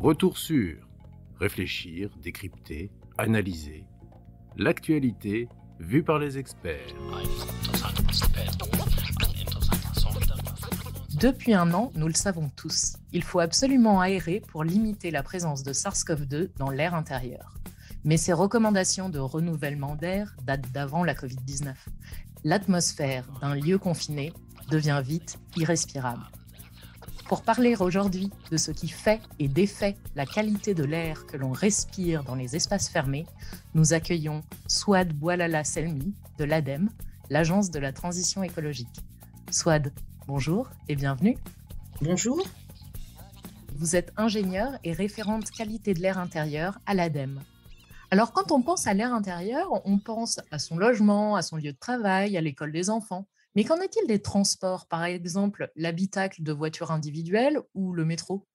Retour sur réfléchir, décrypter, analyser l'actualité vue par les experts. Depuis un an, nous le savons tous, il faut absolument aérer pour limiter la présence de SARS-CoV-2 dans l'air intérieur. Mais ces recommandations de renouvellement d'air datent d'avant la Covid-19. L'atmosphère d'un lieu confiné devient vite irrespirable. Pour parler aujourd'hui de ce qui fait et défait la qualité de l'air que l'on respire dans les espaces fermés, nous accueillons Souad Boualala Selmi de l'ADEME, l'Agence de la transition écologique. Souad, bonjour et bienvenue. Bonjour. Vous êtes ingénieure et référente qualité de l'air intérieur à l'ADEME. Alors quand on pense à l'air intérieur, on pense à son logement, à son lieu de travail, à l'école des enfants. Mais qu'en est-il des transports, par exemple l'habitacle de voitures individuelles ou le métro ?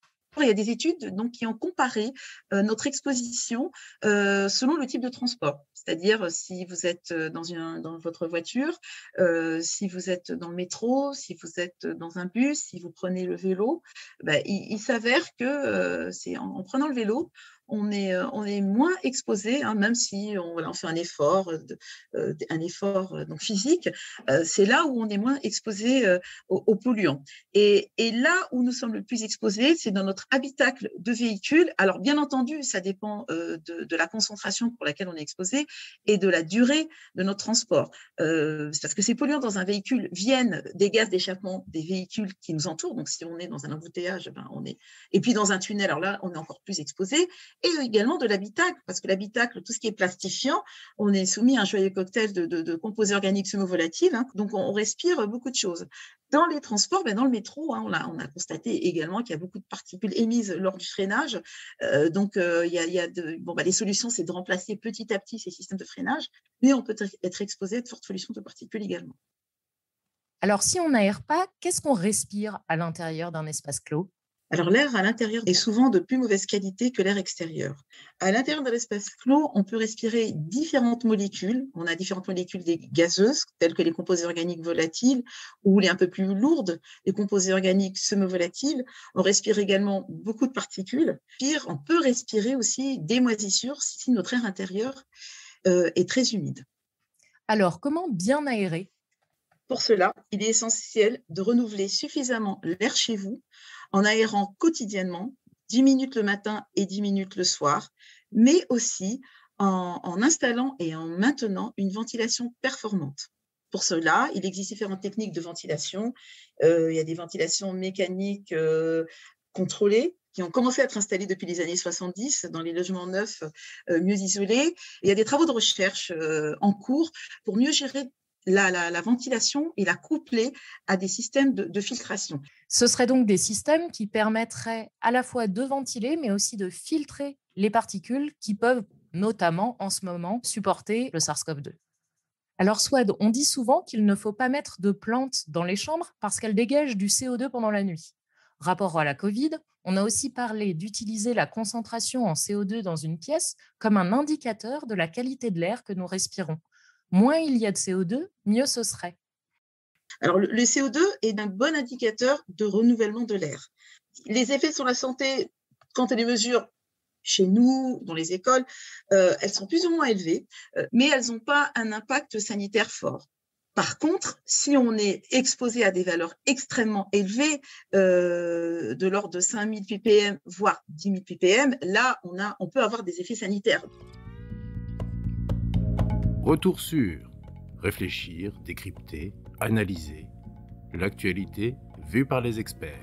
Il y a des études qui ont comparé notre exposition selon le type de transport. C'est-à-dire si vous êtes dans votre voiture, si vous êtes dans le métro, si vous êtes dans un bus, si vous prenez le vélo, il s'avère que c'est en prenant le vélo, on est moins exposé, même si on fait un effort donc physique. C'est là où on est moins exposé aux polluants. Et là où nous sommes le plus exposés, c'est dans notre habitacle de véhicule. Alors bien entendu, ça dépend de la concentration pour laquelle on est exposé et de la durée de notre transport. C'est parce que ces polluants dans un véhicule viennent des gaz d'échappement des véhicules qui nous entourent. Donc si on est dans un embouteillage, et puis dans un tunnel, alors là, on est encore plus exposé. Et également de l'habitacle, parce que l'habitacle, tout ce qui est plastifiant, on est soumis à un joyeux cocktail de composés organiques semovolatiles, donc on respire beaucoup de choses. Dans les transports, dans le métro, on a constaté également qu'il y a beaucoup de particules émises lors du freinage. Les solutions, c'est de remplacer petit à petit ces systèmes de freinage, mais on peut être exposé à de fortes pollutions de particules également. Alors si on n'aère pas, qu'est-ce qu'on respire à l'intérieur d'un espace clos ? Alors, l'air à l'intérieur est souvent de plus mauvaise qualité que l'air extérieur. À l'intérieur de l'espace clos, on peut respirer différentes molécules. On a différentes molécules gazeuses, telles que les composés organiques volatiles, ou les un peu plus lourdes, les composés organiques semovolatiles. On respire également beaucoup de particules. Pire, on peut respirer aussi des moisissures si notre air intérieur est très humide. Alors, comment bien aérer ? Pour cela, il est essentiel de renouveler suffisamment l'air chez vous en aérant quotidiennement, 10 minutes le matin et 10 minutes le soir, mais aussi en installant et en maintenant une ventilation performante. Pour cela, il existe différentes techniques de ventilation. Il y a des ventilations mécaniques contrôlées qui ont commencé à être installées depuis les années 70 dans les logements neufs mieux isolés. Il y a des travaux de recherche en cours pour mieux gérer la ventilation et la coupler à des systèmes de filtration. Ce seraient donc des systèmes qui permettraient à la fois de ventiler, mais aussi de filtrer les particules qui peuvent, notamment en ce moment, supporter le SARS-CoV-2. Alors, Souad, on dit souvent qu'il ne faut pas mettre de plantes dans les chambres parce qu'elles dégagent du CO2 pendant la nuit. Rapport à la Covid, on a aussi parlé d'utiliser la concentration en CO2 dans une pièce comme un indicateur de la qualité de l'air que nous respirons. Moins il y a de CO2, mieux ce serait. Alors, le CO2 est un bon indicateur de renouvellement de l'air. Les effets sur la santé, quand on les mesure chez nous, dans les écoles, elles sont plus ou moins élevées, mais elles n'ont pas un impact sanitaire fort. Par contre, si on est exposé à des valeurs extrêmement élevées, de l'ordre de 5000 ppm, voire 10 000 ppm, là, on peut avoir des effets sanitaires. Retour sur réfléchir, décrypter, analyser l'actualité vue par les experts.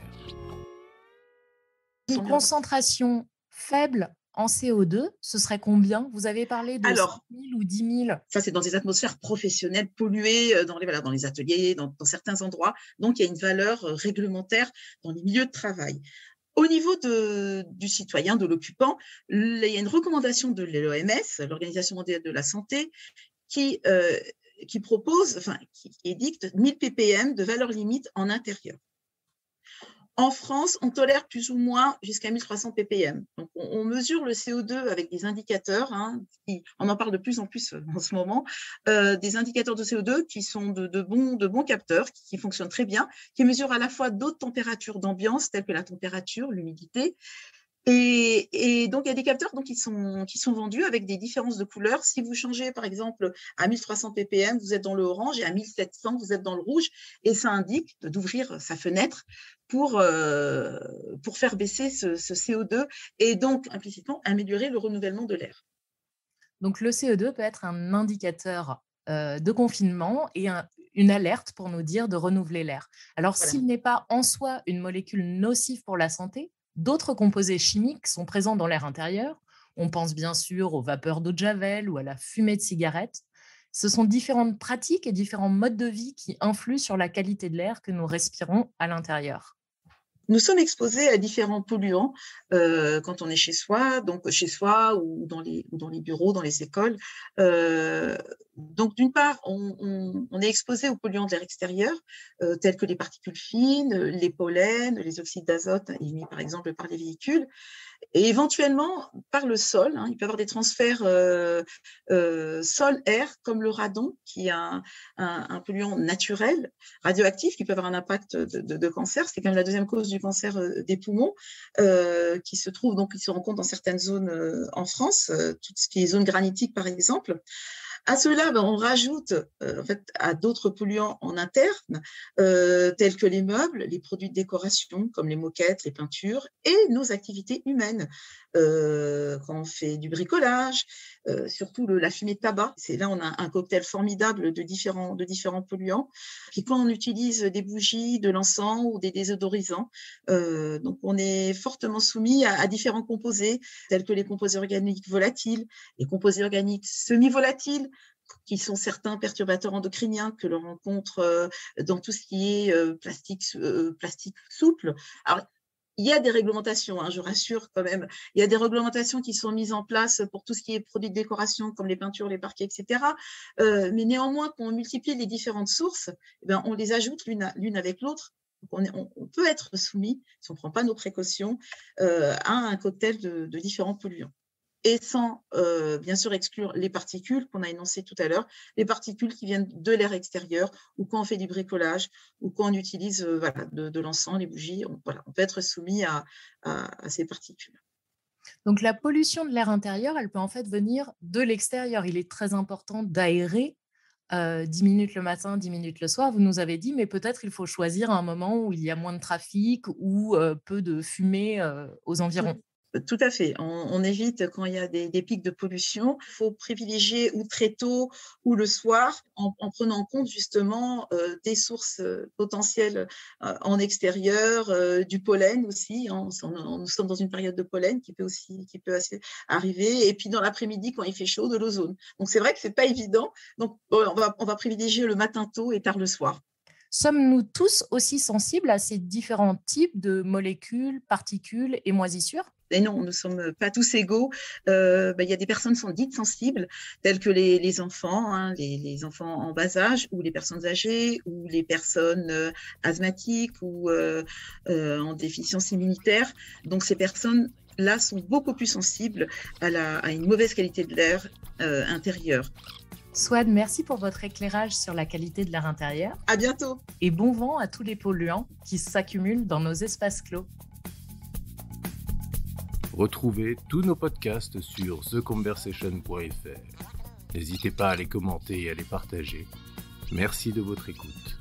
Une concentration faible en CO2, ce serait combien ? Vous avez parlé de 5 000 ou 10 000. Ça, c'est dans des atmosphères professionnelles polluées, dans les ateliers, dans certains endroits. Donc, il y a une valeur réglementaire dans les milieux de travail. Au niveau du citoyen, de l'occupant, il y a une recommandation de l'OMS, l'Organisation mondiale de la santé, qui propose, qui édicte 1000 ppm de valeur limite en intérieur. En France, on tolère plus ou moins jusqu'à 1300 ppm. Donc, on mesure le CO2 avec des indicateurs, on en parle de plus en plus en ce moment, des indicateurs de CO2 qui sont de bons capteurs, qui fonctionnent très bien, qui mesurent à la fois d'autres températures d'ambiance, telles que la température, l'humidité, Et donc, il y a des capteurs qui sont vendus avec des différences de couleurs. Si vous changez, par exemple, à 1300 ppm, vous êtes dans le orange, et à 1700, vous êtes dans le rouge. Et ça indique d'ouvrir sa fenêtre pour faire baisser ce CO2 et donc, implicitement, améliorer le renouvellement de l'air. Donc, le CO2 peut être un indicateur de confinement et une alerte pour nous dire de renouveler l'air. Alors, Voilà. S'il n'est pas en soi une molécule nocive pour la santé, d'autres composés chimiques sont présents dans l'air intérieur. On pense bien sûr aux vapeurs d'eau de javel ou à la fumée de cigarette. Ce sont différentes pratiques et différents modes de vie qui influent sur la qualité de l'air que nous respirons à l'intérieur. Nous sommes exposés à différents polluants quand on est chez soi, donc chez soi ou dans les bureaux, dans les écoles. Donc, d'une part, on est exposé aux polluants de l'air extérieur, tels que les particules fines, les pollens, les oxydes d'azote émis par exemple par les véhicules, et éventuellement par le sol. Il peut y avoir des transferts sol-air, comme le radon, qui est un polluant naturel, radioactif, qui peut avoir un impact de cancer. C'est quand même la deuxième cause du cancer des poumons, qui se rencontre dans certaines zones en France, tout ce qui est zone granitique par exemple. À cela, on rajoute à d'autres polluants en interne, tels que les meubles, les produits de décoration, comme les moquettes, les peintures, et nos activités humaines. Quand on fait du bricolage, surtout la fumée de tabac. Là, on a un cocktail formidable de différents polluants. Puis quand on utilise des bougies, de l'encens ou des désodorisants, donc on est fortement soumis à différents composés, tels que les composés organiques volatiles, les composés organiques semi-volatiles, qui sont certains perturbateurs endocriniens que l'on rencontre dans tout ce qui est plastique souple. Alors, il y a des réglementations, je rassure quand même. Il y a des réglementations qui sont mises en place pour tout ce qui est produits de décoration, comme les peintures, les parquets, etc. Mais néanmoins, quand on multiplie les différentes sources, on les ajoute l'une avec l'autre. On peut être soumis, si on ne prend pas nos précautions, à un cocktail de différents polluants. Et sans, bien sûr, exclure les particules qu'on a énoncées tout à l'heure, les particules qui viennent de l'air extérieur, ou quand on fait du bricolage, ou quand on utilise de l'encens, les bougies, on peut être soumis à ces particules. Donc, la pollution de l'air intérieur, elle peut en fait venir de l'extérieur. Il est très important d'aérer 10 minutes le matin, 10 minutes le soir. Vous nous avez dit, mais peut-être il faut choisir un moment où il y a moins de trafic ou peu de fumée aux environs. Tout à fait. On évite quand il y a des pics de pollution. Il faut privilégier ou très tôt ou le soir en prenant en compte justement des sources potentielles en extérieur, du pollen aussi. Nous sommes dans une période de pollen qui peut assez arriver. Et puis dans l'après-midi, quand il fait chaud, de l'ozone. Donc c'est vrai que c'est pas évident. Donc on va privilégier le matin tôt et tard le soir. Sommes-nous tous aussi sensibles à ces différents types de molécules, particules et moisissures ? Et non, nous ne sommes pas tous égaux. Il y a des personnes qui sont dites sensibles, telles que les enfants, les enfants en bas âge, ou les personnes âgées, ou les personnes asthmatiques ou en déficience immunitaire. Donc, ces personnes-là sont beaucoup plus sensibles à une mauvaise qualité de l'air intérieur. Souad, merci pour votre éclairage sur la qualité de l'air intérieur. À bientôt. Et bon vent à tous les polluants qui s'accumulent dans nos espaces clos. Retrouvez tous nos podcasts sur theconversation.fr. N'hésitez pas à les commenter et à les partager. Merci de votre écoute.